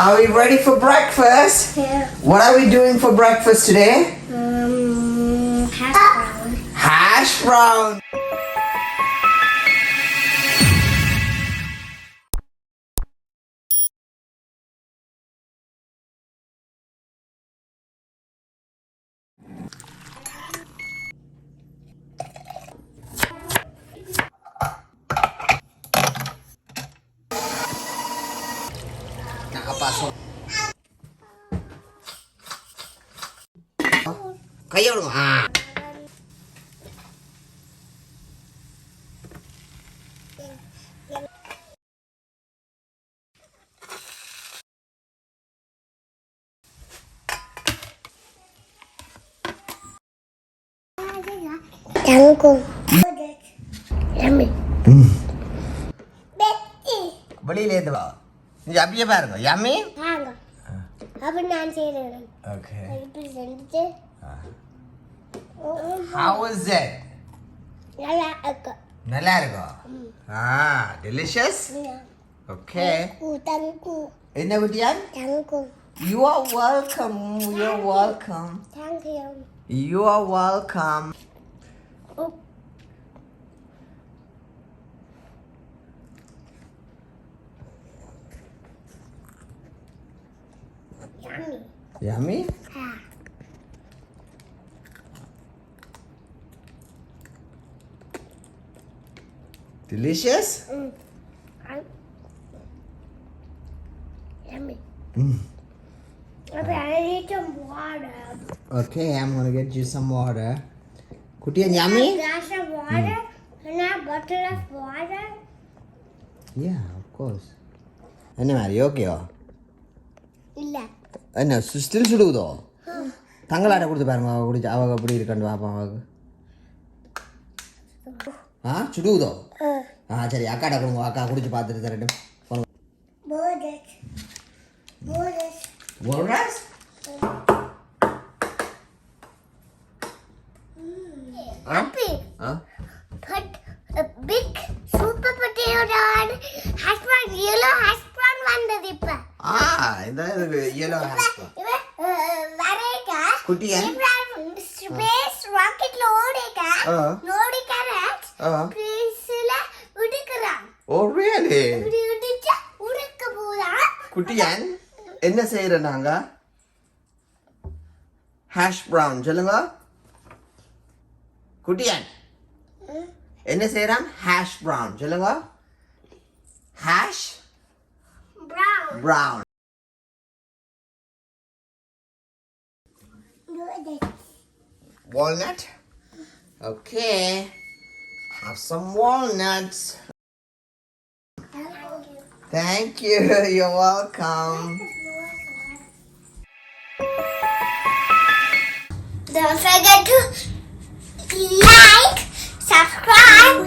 Are we ready for breakfast? Yeah. What are we doing for breakfast today? Hash brown. Hash brown. Nakapasok. Kayo no? Tangkung. Yummy. Betty. வெளியில இருந்து வா. நீங்க அப்படியே பாருங்க. Yummy? வாங்க. அப்ப நான் செய்றேன். Okay. இப்படி செஞ்சுட்டு. How is it? நல்லா இருக்கு. நல்லா இருக்கா? Delicious? Okay. Tangkung. என்ன விட்டியான்? Tangkung. You are welcome. You're welcome. Thank you. You are welcome. Oh. Yummy. Yummy? Ah. Delicious? Yummy. Mm. Okay, I need some water. Okay, I'm gonna get you some water. Kutiyan, yummy? A glass of water and a bottle of water. Yeah, of course. என்ன மாதிரி ஓகேவா இல்ல. என்ன still சுடுகுதோ தங்களாட்ட கொடுத்து பாருங்க அவ குடிச்சு அவங்க அப்படி இருக்கண்டு பாப்பா அவக்கு சுடுகுதோ சரி அக்காட்ட கொடுங்க அக்கா குடிச்சு பார்த்துட்டு தரட்டும் Borders. Borders. Walrus? Happy. Huh? Put a big super potato on hash brown, yellow hash brown வந்தது இப்ப. இந்த yellow hash brown. வரேங்க. குட்டியா? ஸ்பேஸ் ராக்கெட்ல ஓடிக்க. நோடி கேரட். பீஸ்ல உடுக்குறான். Oh really? இப்படி உடிச்சா உடுக்க போதா. குட்டியான் என்ன செய்யற நாங்க hash brown சொல்லுங்க குட்டியான் என்ன செய்யறான் hash brown சொல்லுங்க hash brown walnut okay have some walnuts thank you you're welcome Don't forget to like, subscribe,